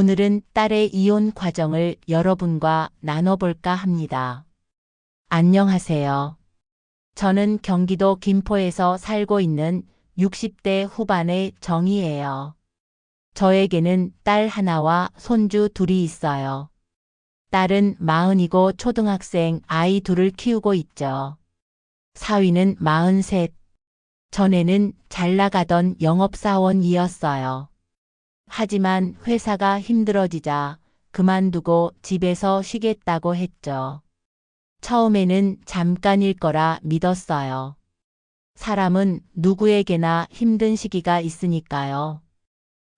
오늘은 딸의 이혼 과정을 여러분과 나눠볼까 합니다. 안녕하세요. 저는 경기도 김포에서 살고 있는 60대 후반의 정희예요. 저에게는 딸 하나와 손주 둘이 있어요. 딸은 40이고 초등학생 아이 둘을 키우고 있죠. 사위는 43. 전에는 잘 나가던 영업사원이었어요. 하지만 회사가 힘들어지자 그만두고 집에서 쉬겠다고 했죠. 처음에는 잠깐일 거라 믿었어요. 사람은 누구에게나 힘든 시기가 있으니까요.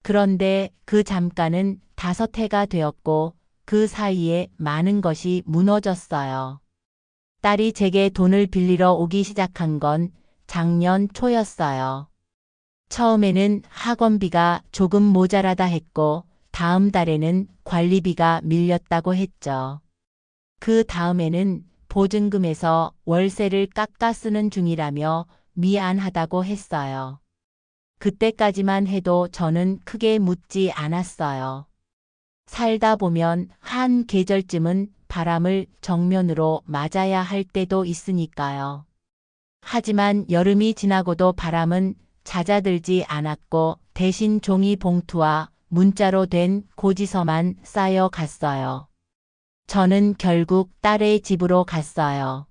그런데 그 잠깐은 5해가 되었고 그 사이에 많은 것이 무너졌어요. 딸이 제게 돈을 빌리러 오기 시작한 건 작년 초였어요. 처음에는 학원비가 조금 모자라다 했고 다음 달에는 관리비가 밀렸다고 했죠. 그 다음에는 보증금에서 월세를 깎아 쓰는 중이라며 미안하다고 했어요. 그때까지만 해도 저는 크게 묻지 않았어요. 살다 보면 한 계절쯤은 바람을 정면으로 맞아야 할 때도 있으니까요. 하지만 여름이 지나고도 바람은 잦아들지 않았고 대신 종이 봉투와 문자로 된 고지서만 쌓여갔어요. 저는 결국 딸의 집으로 갔어요.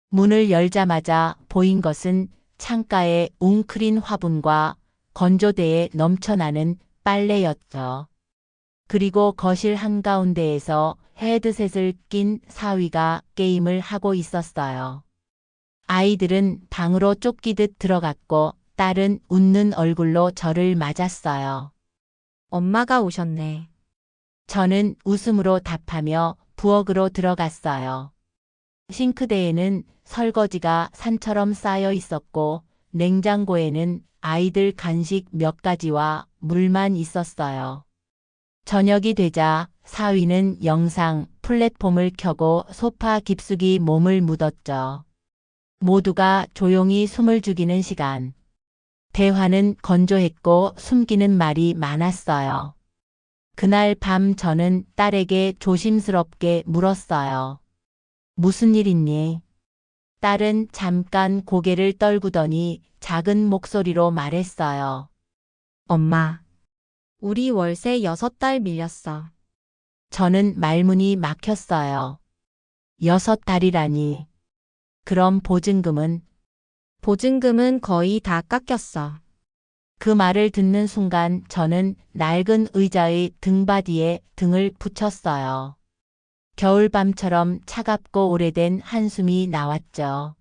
문을 열자마자 보인 것은 창가에 웅크린 화분과 건조대에 넘쳐나는 빨래였죠. 그리고 거실 한가운데에서 헤드셋을 낀 사위가 게임을 하고 있었어요. 아이들은 방으로 쫓기듯 들어갔고 딸은 웃는 얼굴로 저를 맞았어요. 엄마가 오셨네. 저는 웃음으로 답하며 부엌으로 들어갔어요. 싱크대에는 설거지가 산처럼 쌓여 있었고 냉장고에는 아이들 간식 몇 가지와 물만 있었어요. 저녁이 되자 사위는 영상 플랫폼을 켜고 소파 깊숙이 몸을 묻었죠. 모두가 조용히 숨을 죽이는 시간. 대화는 건조했고 숨기는 말이 많았어요. 그날 밤 저는 딸에게 조심스럽게 물었어요. 무슨 일 있니? 딸은 잠깐 고개를 떨구더니 작은 목소리로 말했어요. 엄마, 우리 월세 6달 밀렸어. 저는 말문이 막혔어요. 6달이라니. 그럼 보증금은? 보증금은 거의 다 깎였어. 그 말을 듣는 순간 저는 낡은 의자의 등받이에 등을 붙였어요. 겨울밤처럼 차갑고 오래된 한숨이 나왔죠.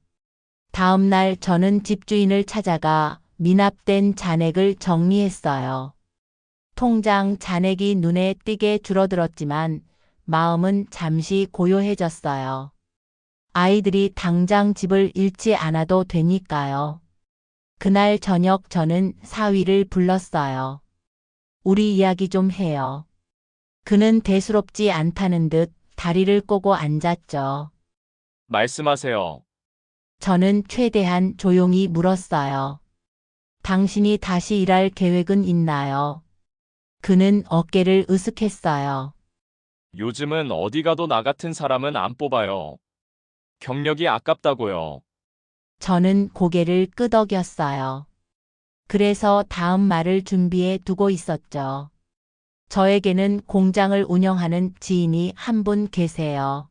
다음 날 저는 집주인을 찾아가 미납된 잔액을 정리했어요. 통장 잔액이 눈에 띄게 줄어들었지만 마음은 잠시 고요해졌어요. 아이들이 당장 집을 잃지 않아도 되니까요. 그날 저녁 저는 사위를 불렀어요. 우리 이야기 좀 해요. 그는 대수롭지 않다는 듯 다리를 꼬고 앉았죠. 말씀하세요. 저는 최대한 조용히 물었어요. 당신이 다시 일할 계획은 있나요? 그는 어깨를 으쓱했어요. 요즘은 어디 가도 나 같은 사람은 안 뽑아요. 경력이 아깝다고요. 저는 고개를 끄덕였어요. 그래서 다음 말을 준비해 두고 있었죠. 저에게는 공장을 운영하는 지인이 한 분 계세요.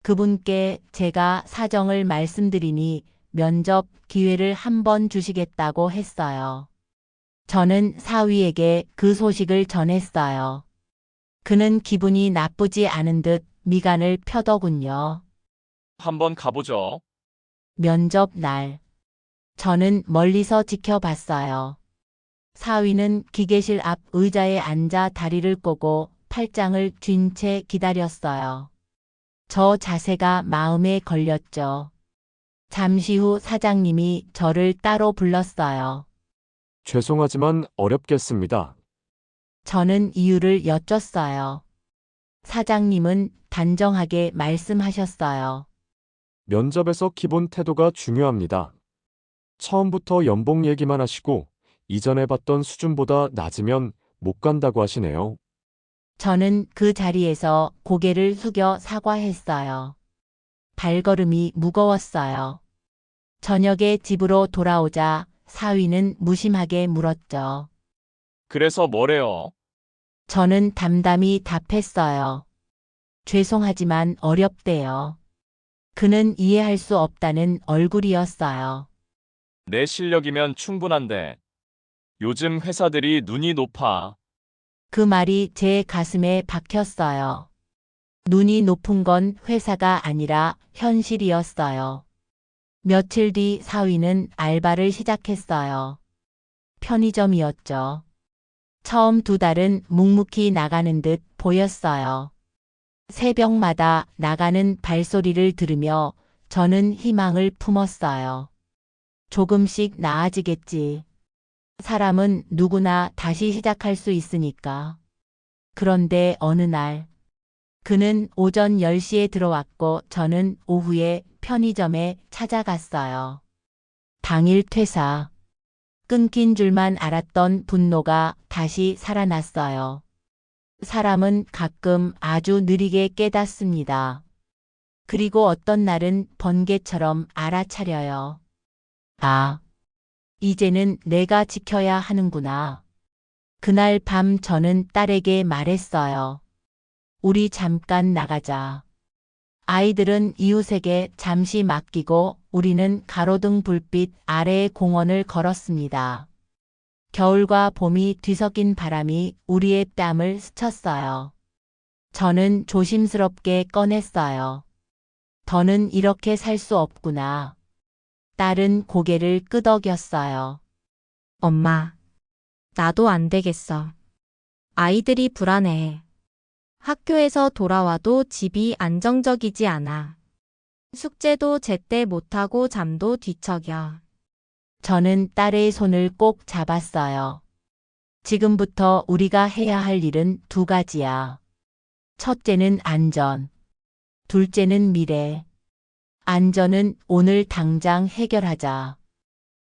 그분께 제가 사정을 말씀드리니 면접 기회를 한 번 주시겠다고 했어요. 저는 사위에게 그 소식을 전했어요. 그는 기분이 나쁘지 않은 듯 미간을 펴더군요. 한번 가보죠. 면접 날. 저는 멀리서 지켜봤어요. 사위는 기계실 앞 의자에 앉아 다리를 꼬고 팔짱을 쥔 채 기다렸어요. 저 자세가 마음에 걸렸죠. 잠시 후 사장님이 저를 따로 불렀어요. 죄송하지만 어렵겠습니다. 저는 이유를 여쭸어요. 사장님은 단정하게 말씀하셨어요. 면접에서 기본 태도가 중요합니다. 처음부터 연봉 얘기만 하시고 이전에 봤던 수준보다 낮으면 못 간다고 하시네요. 저는 그 자리에서 고개를 숙여 사과했어요. 발걸음이 무거웠어요. 저녁에 집으로 돌아오자 사위는 무심하게 물었죠. 그래서 뭐래요? 저는 담담히 답했어요. 죄송하지만 어렵대요. 그는 이해할 수 없다는 얼굴이었어요. 내 실력이면 충분한데. 요즘 회사들이 눈이 높아. 그 말이 제 가슴에 박혔어요. 눈이 높은 건 회사가 아니라 현실이었어요. 며칠 뒤 사위는 알바를 시작했어요. 편의점이었죠. 처음 2달은 묵묵히 나가는 듯 보였어요. 새벽마다 나가는 발소리를 들으며 저는 희망을 품었어요. 조금씩 나아지겠지. 사람은 누구나 다시 시작할 수 있으니까. 그런데 어느 날, 그는 오전 10시에 들어왔고 저는 오후에 편의점에 찾아갔어요. 당일 퇴사. 끊긴 줄만 알았던 분노가 다시 살아났어요. 사람은 가끔 아주 느리게 깨닫습니다. 그리고 어떤 날은 번개처럼 알아차려요. 아, 이제는 내가 지켜야 하는구나. 그날 밤 저는 딸에게 말했어요. 우리 잠깐 나가자. 아이들은 이웃에게 잠시 맡기고 우리는 가로등 불빛 아래의 공원을 걸었습니다. 겨울과 봄이 뒤섞인 바람이 우리의 뺨을 스쳤어요. 저는 조심스럽게 꺼냈어요. 더는 이렇게 살 수 없구나. 딸은 고개를 끄덕였어요. 엄마, 나도 안 되겠어. 아이들이 불안해. 학교에서 돌아와도 집이 안정적이지 않아. 숙제도 제때 못하고 잠도 뒤척여. 저는 딸의 손을 꼭 잡았어요. 지금부터 우리가 해야 할 일은 2가지야. 첫째는 안전. 둘째는 미래. 안전은 오늘 당장 해결하자.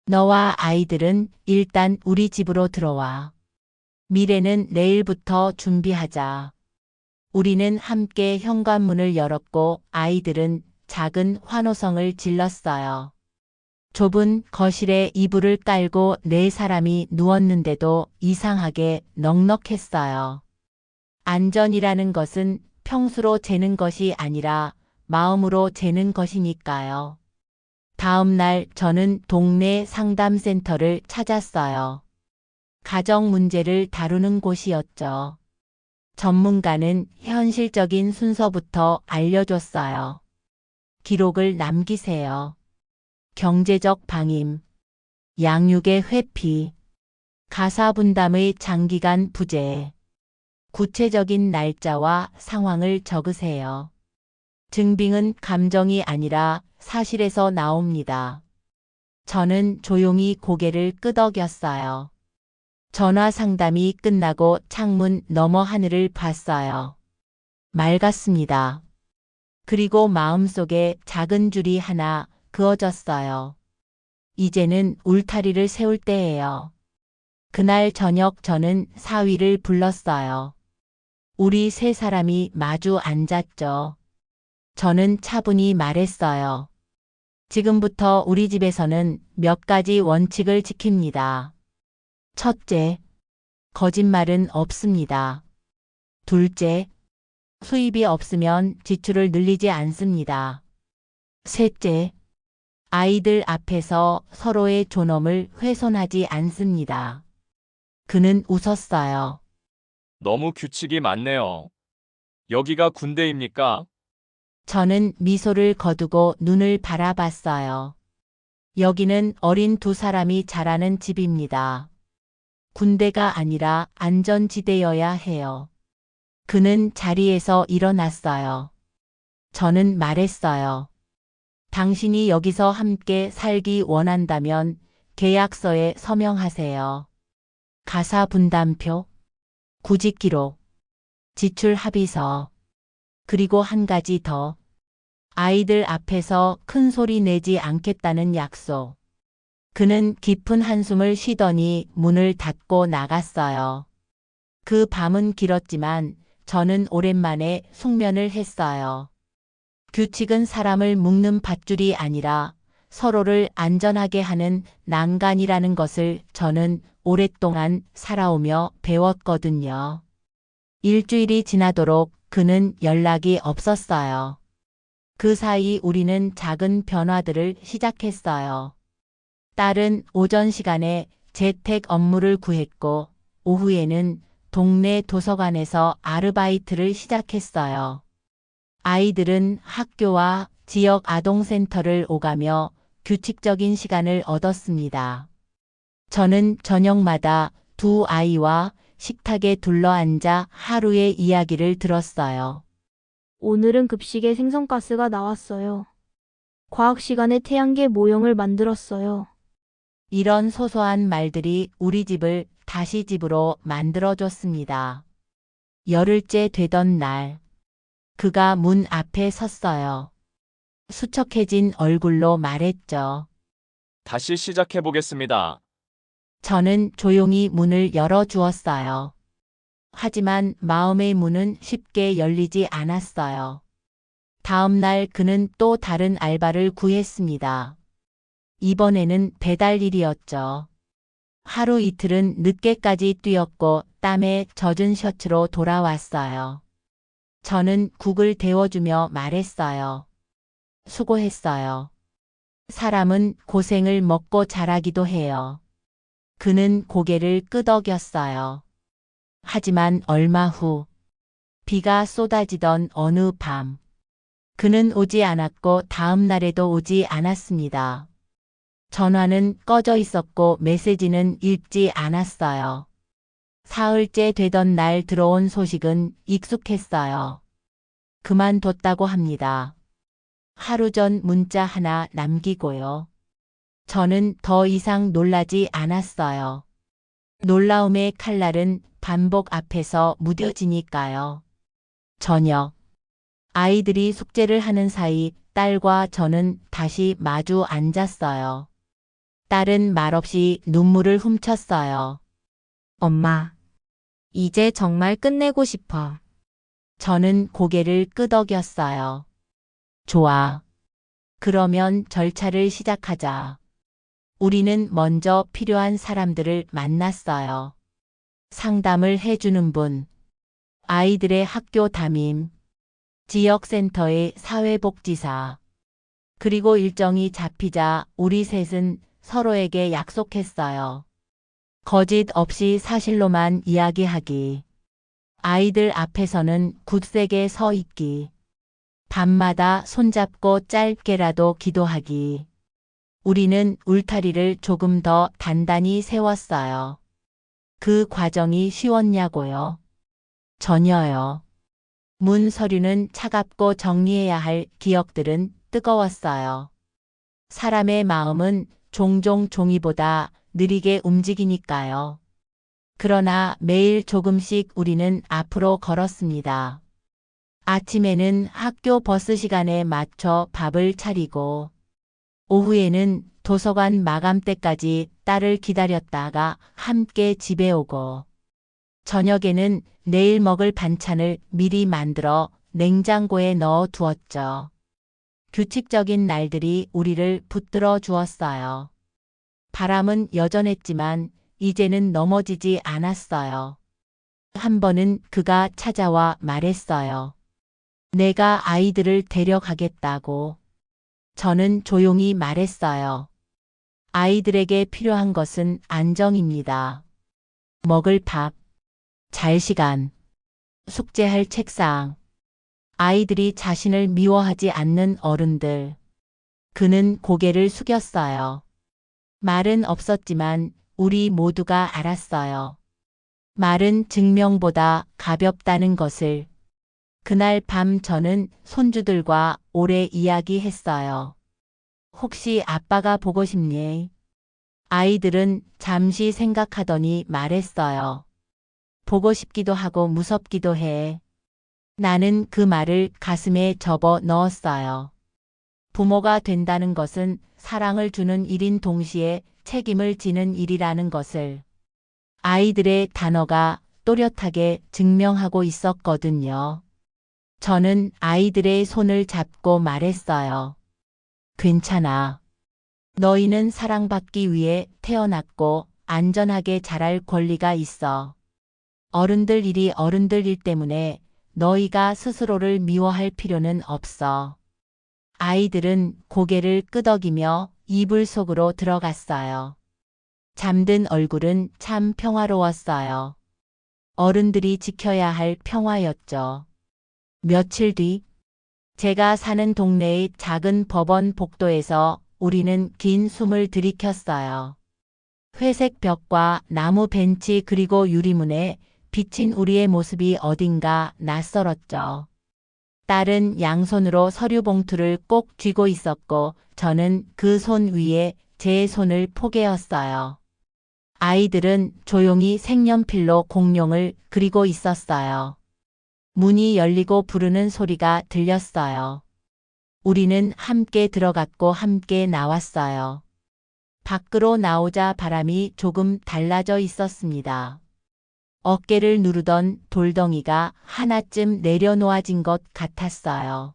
너와 아이들은 일단 우리 집으로 들어와. 미래는 내일부터 준비하자. 우리는 함께 현관문을 열었고 아이들은 작은 환호성을 질렀어요. 좁은 거실에 이불을 깔고 4사람이 누웠는데도 이상하게 넉넉했어요. 안전이라는 것은 평수로 재는 것이 아니라 마음으로 재는 것이니까요. 다음 날 저는 동네 상담센터를 찾았어요. 가정 문제를 다루는 곳이었죠. 전문가는 현실적인 순서부터 알려줬어요. 기록을 남기세요. 경제적 방임, 양육의 회피, 가사 분담의 장기간 부재, 구체적인 날짜와 상황을 적으세요. 증빙은 감정이 아니라 사실에서 나옵니다. 저는 조용히 고개를 끄덕였어요. 전화 상담이 끝나고 창문 너머 하늘을 봤어요. 맑았습니다. 그리고 마음속에 작은 줄이 하나 그어졌어요. 이제는 울타리를 세울 때예요. 그날 저녁 저는 사위를 불렀어요. 우리 3사람이 마주 앉았죠. 저는 차분히 말했어요. 지금부터 우리 집에서는 몇 가지 원칙을 지킵니다. 첫째, 거짓말은 없습니다. 둘째, 수입이 없으면 지출을 늘리지 않습니다. 셋째, 아이들 앞에서 서로의 존엄을 훼손하지 않습니다. 그는 웃었어요. 너무 규칙이 많네요. 여기가 군대입니까? 저는 미소를 거두고 눈을 바라봤어요. 여기는 어린 2사람이 자라는 집입니다. 군대가 아니라 안전지대여야 해요. 그는 자리에서 일어났어요. 저는 말했어요. 당신이 여기서 함께 살기 원한다면 계약서에 서명하세요. 가사 분담표, 구직 기록, 지출 합의서, 그리고 한 가지 더. 아이들 앞에서 큰 소리 내지 않겠다는 약속. 그는 깊은 한숨을 쉬더니 문을 닫고 나갔어요. 그 밤은 길었지만 저는 오랜만에 숙면을 했어요. 규칙은 사람을 묶는 밧줄이 아니라 서로를 안전하게 하는 난간이라는 것을 저는 오랫동안 살아오며 배웠거든요. 일주일이 지나도록 그는 연락이 없었어요. 그 사이 우리는 작은 변화들을 시작했어요. 딸은 오전 시간에 재택 업무를 구했고, 오후에는 동네 도서관에서 아르바이트를 시작했어요. 아이들은 학교와 지역 아동센터를 오가며 규칙적인 시간을 얻었습니다. 저는 저녁마다 두 아이와 식탁에 둘러앉아 하루의 이야기를 들었어요. 오늘은 급식에 생선가스가 나왔어요. 과학 시간에 태양계 모형을 만들었어요. 이런 소소한 말들이 우리 집을 다시 집으로 만들어줬습니다. 열흘째 되던 날, 그가 문 앞에 섰어요. 수척해진 얼굴로 말했죠. 다시 시작해 보겠습니다. 저는 조용히 문을 열어주었어요. 하지만 마음의 문은 쉽게 열리지 않았어요. 다음 날 그는 또 다른 알바를 구했습니다. 이번에는 배달 일이었죠. 하루 이틀은 늦게까지 뛰었고 땀에 젖은 셔츠로 돌아왔어요. 저는 국을 데워주며 말했어요. 수고했어요. 사람은 고생을 먹고 자라기도 해요. 그는 고개를 끄덕였어요. 하지만 얼마 후, 비가 쏟아지던 어느 밤, 그는 오지 않았고 다음 날에도 오지 않았습니다. 전화는 꺼져 있었고 메시지는 읽지 않았어요. 사흘째 되던 날 들어온 소식은 익숙했어요. 그만뒀다고 합니다. 하루 전 문자 하나 남기고요. 저는 더 이상 놀라지 않았어요. 놀라움의 칼날은 반복 앞에서 무뎌지니까요. 저녁. 아이들이 숙제를 하는 사이 딸과 저는 다시 마주 앉았어요. 딸은 말없이 눈물을 훔쳤어요. 엄마, 이제 정말 끝내고 싶어. 저는 고개를 끄덕였어요. 좋아. 그러면 절차를 시작하자. 우리는 먼저 필요한 사람들을 만났어요. 상담을 해주는 분, 아이들의 학교 담임, 지역센터의 사회복지사, 그리고 일정이 잡히자 우리 셋은 서로에게 약속했어요. 거짓 없이 사실로만 이야기하기. 아이들 앞에서는 굳세게 서 있기. 밤마다 손잡고 짧게라도 기도하기. 우리는 울타리를 조금 더 단단히 세웠어요. 그 과정이 쉬웠냐고요? 전혀요. 문 서류는 차갑고 정리해야 할 기억들은 뜨거웠어요. 사람의 마음은 종종 종이보다 느리게 움직이니까요. 그러나 매일 조금씩 우리는 앞으로 걸었습니다. 아침에는 학교 버스 시간에 맞춰 밥을 차리고, 오후에는 도서관 마감 때까지 딸을 기다렸다가 함께 집에 오고, 저녁에는 내일 먹을 반찬을 미리 만들어 냉장고에 넣어 두었죠. 규칙적인 날들이 우리를 붙들어 주었어요. 바람은 여전했지만 이제는 넘어지지 않았어요. 한 번은 그가 찾아와 말했어요. 내가 아이들을 데려가겠다고. 저는 조용히 말했어요. 아이들에게 필요한 것은 안정입니다. 먹을 밥, 잘 시간, 숙제할 책상, 아이들이 자신을 미워하지 않는 어른들. 그는 고개를 숙였어요. 말은 없었지만 우리 모두가 알았어요. 말은 증명보다 가볍다는 것을. 그날 밤 저는 손주들과 오래 이야기했어요. 혹시 아빠가 보고 싶니? 아이들은 잠시 생각하더니 말했어요. 보고 싶기도 하고 무섭기도 해. 나는 그 말을 가슴에 접어 넣었어요. 부모가 된다는 것은 사랑을 주는 일인 동시에 책임을 지는 일이라는 것을. 아이들의 단어가 또렷하게 증명하고 있었거든요. 저는 아이들의 손을 잡고 말했어요. 괜찮아. 너희는 사랑받기 위해 태어났고 안전하게 자랄 권리가 있어. 어른들 일이 어른들 일 때문에 너희가 스스로를 미워할 필요는 없어. 아이들은 고개를 끄덕이며 이불 속으로 들어갔어요. 잠든 얼굴은 참 평화로웠어요. 어른들이 지켜야 할 평화였죠. 며칠 뒤, 제가 사는 동네의 작은 법원 복도에서 우리는 긴 숨을 들이켰어요. 회색 벽과 나무 벤치 그리고 유리문에 비친 우리의 모습이 어딘가 낯설었죠. 딸은 양손으로 서류 봉투를 꼭 쥐고 있었고 저는 그 손 위에 제 손을 포개었어요. 아이들은 조용히 색연필로 공룡을 그리고 있었어요. 문이 열리고 부르는 소리가 들렸어요. 우리는 함께 들어갔고 함께 나왔어요. 밖으로 나오자 바람이 조금 달라져 있었습니다. 어깨를 누르던 돌덩이가 하나쯤 내려놓아진 것 같았어요.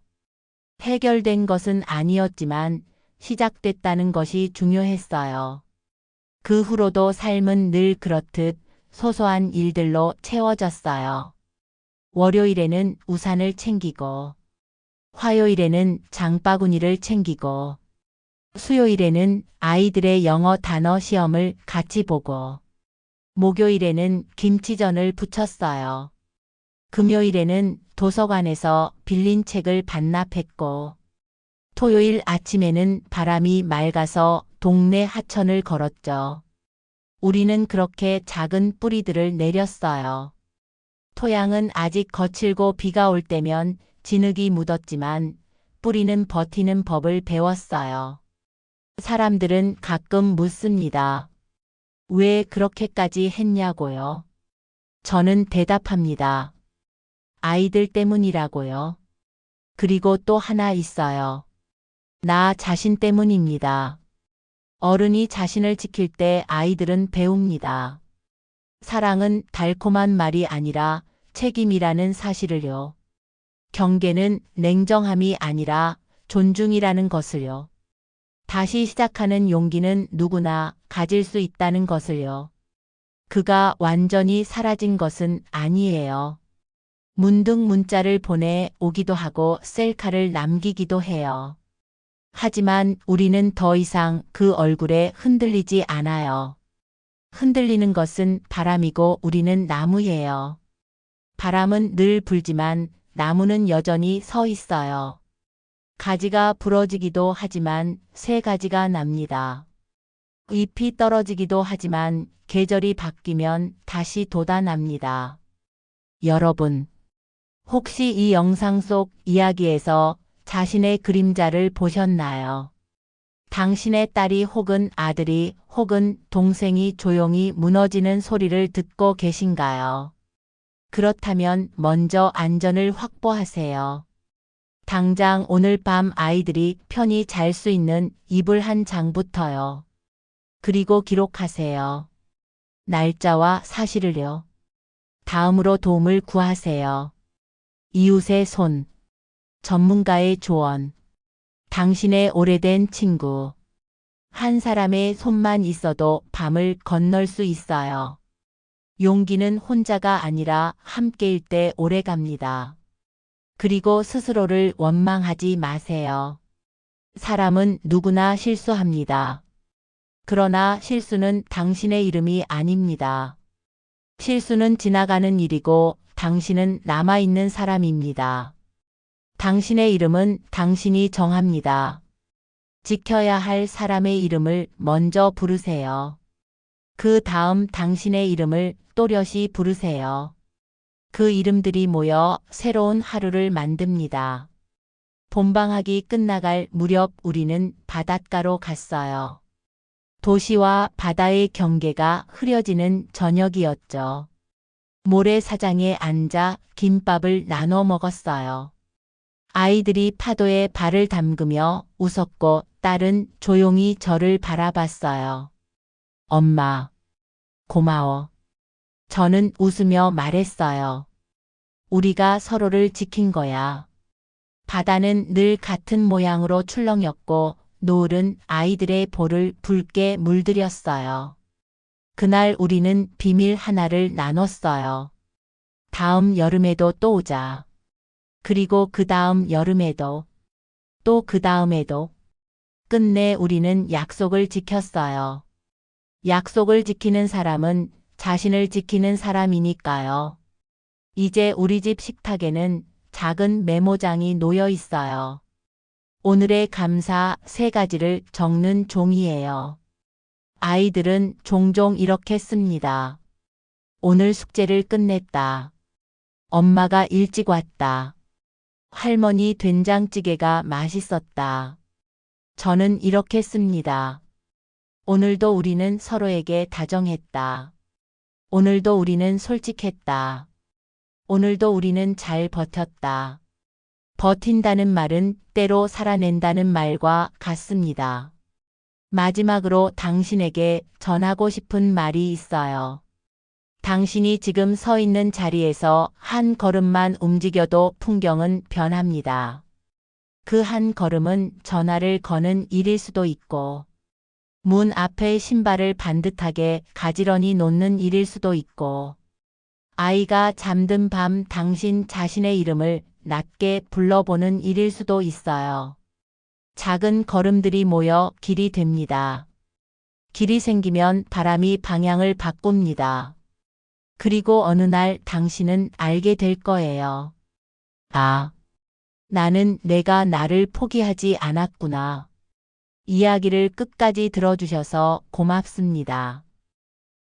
해결된 것은 아니었지만 시작됐다는 것이 중요했어요. 그 후로도 삶은 늘 그렇듯 소소한 일들로 채워졌어요. 월요일에는 우산을 챙기고, 화요일에는 장바구니를 챙기고, 수요일에는 아이들의 영어 단어 시험을 같이 보고, 목요일에는 김치전을 부쳤어요. 금요일에는 도서관에서 빌린 책을 반납했고, 토요일 아침에는 바람이 맑아서 동네 하천을 걸었죠. 우리는 그렇게 작은 뿌리들을 내렸어요. 토양은 아직 거칠고 비가 올 때면 진흙이 묻었지만 뿌리는 버티는 법을 배웠어요. 사람들은 가끔 묻습니다. 왜 그렇게까지 했냐고요? 저는 대답합니다. 아이들 때문이라고요. 그리고 또 하나 있어요. 나 자신 때문입니다. 어른이 자신을 지킬 때 아이들은 배웁니다. 사랑은 달콤한 말이 아니라 책임이라는 사실을요. 경계는 냉정함이 아니라 존중이라는 것을요. 다시 시작하는 용기는 누구나 가질 수 있다는 것을요. 그가 완전히 사라진 것은 아니에요. 문득 문자를 보내 오기도 하고 셀카를 남기기도 해요. 하지만 우리는 더 이상 그 얼굴에 흔들리지 않아요. 흔들리는 것은 바람이고 우리는 나무예요. 바람은 늘 불지만 나무는 여전히 서 있어요. 가지가 부러지기도 하지만 새 가지가 납니다. 잎이 떨어지기도 하지만 계절이 바뀌면 다시 돋아납니다. 여러분, 혹시 이 영상 속 이야기에서 자신의 그림자를 보셨나요? 당신의 딸이 혹은 아들이 혹은 동생이 조용히 무너지는 소리를 듣고 계신가요? 그렇다면 먼저 안전을 확보하세요. 당장 오늘 밤 아이들이 편히 잘 수 있는 이불 한 장부터요. 그리고 기록하세요. 날짜와 사실을요. 다음으로 도움을 구하세요. 이웃의 손, 전문가의 조언, 당신의 오래된 친구. 한 사람의 손만 있어도 밤을 건널 수 있어요. 용기는 혼자가 아니라 함께일 때 오래 갑니다. 그리고 스스로를 원망하지 마세요. 사람은 누구나 실수합니다. 그러나 실수는 당신의 이름이 아닙니다. 실수는 지나가는 일이고 당신은 남아있는 사람입니다. 당신의 이름은 당신이 정합니다. 지켜야 할 사람의 이름을 먼저 부르세요. 그 다음 당신의 이름을 또렷이 부르세요. 그 이름들이 모여 새로운 하루를 만듭니다. 봄방학이 끝나갈 무렵 우리는 바닷가로 갔어요. 도시와 바다의 경계가 흐려지는 저녁이었죠. 모래사장에 앉아 김밥을 나눠 먹었어요. 아이들이 파도에 발을 담그며 웃었고 딸은 조용히 저를 바라봤어요. 엄마, 고마워. 저는 웃으며 말했어요. 우리가 서로를 지킨 거야. 바다는 늘 같은 모양으로 출렁였고 노을은 아이들의 볼을 붉게 물들였어요. 그날 우리는 비밀 하나를 나눴어요. 다음 여름에도 또 오자. 그리고 그 다음 여름에도, 또 그 다음에도. 끝내 우리는 약속을 지켰어요. 약속을 지키는 사람은 자신을 지키는 사람이니까요. 이제 우리 집 식탁에는 작은 메모장이 놓여 있어요. 오늘의 감사 3가지를 적는 종이에요. 아이들은 종종 이렇게 씁니다. 오늘 숙제를 끝냈다. 엄마가 일찍 왔다. 할머니 된장찌개가 맛있었다. 저는 이렇게 씁니다. 오늘도 우리는 서로에게 다정했다. 오늘도 우리는 솔직했다. 오늘도 우리는 잘 버텼다. 버틴다는 말은 때로 살아낸다는 말과 같습니다. 마지막으로 당신에게 전하고 싶은 말이 있어요. 당신이 지금 서 있는 자리에서 한 걸음만 움직여도 풍경은 변합니다. 그 한 걸음은 전화를 거는 일일 수도 있고, 문 앞에 신발을 반듯하게 가지런히 놓는 일일 수도 있고, 아이가 잠든 밤 당신 자신의 이름을 낮게 불러보는 일일 수도 있어요. 작은 걸음들이 모여 길이 됩니다. 길이 생기면 바람이 방향을 바꿉니다. 그리고 어느 날 당신은 알게 될 거예요. 아, 나는 내가 나를 포기하지 않았구나. 이야기를 끝까지 들어주셔서 고맙습니다.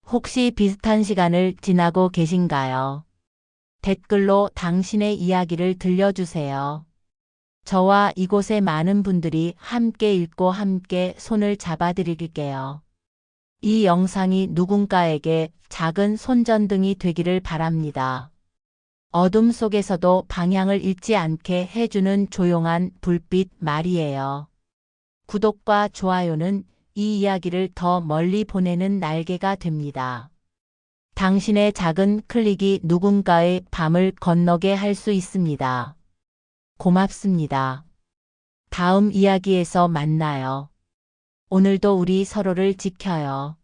혹시 비슷한 시간을 지나고 계신가요? 댓글로 당신의 이야기를 들려주세요. 저와 이곳의 많은 분들이 함께 읽고 함께 손을 잡아드릴게요. 이 영상이 누군가에게 작은 손전등이 되기를 바랍니다. 어둠 속에서도 방향을 잃지 않게 해주는 조용한 불빛 말이에요. 구독과 좋아요는 이 이야기를 더 멀리 보내는 날개가 됩니다. 당신의 작은 클릭이 누군가의 밤을 건너게 할 수 있습니다. 고맙습니다. 다음 이야기에서 만나요. 오늘도 우리 서로를 지켜요.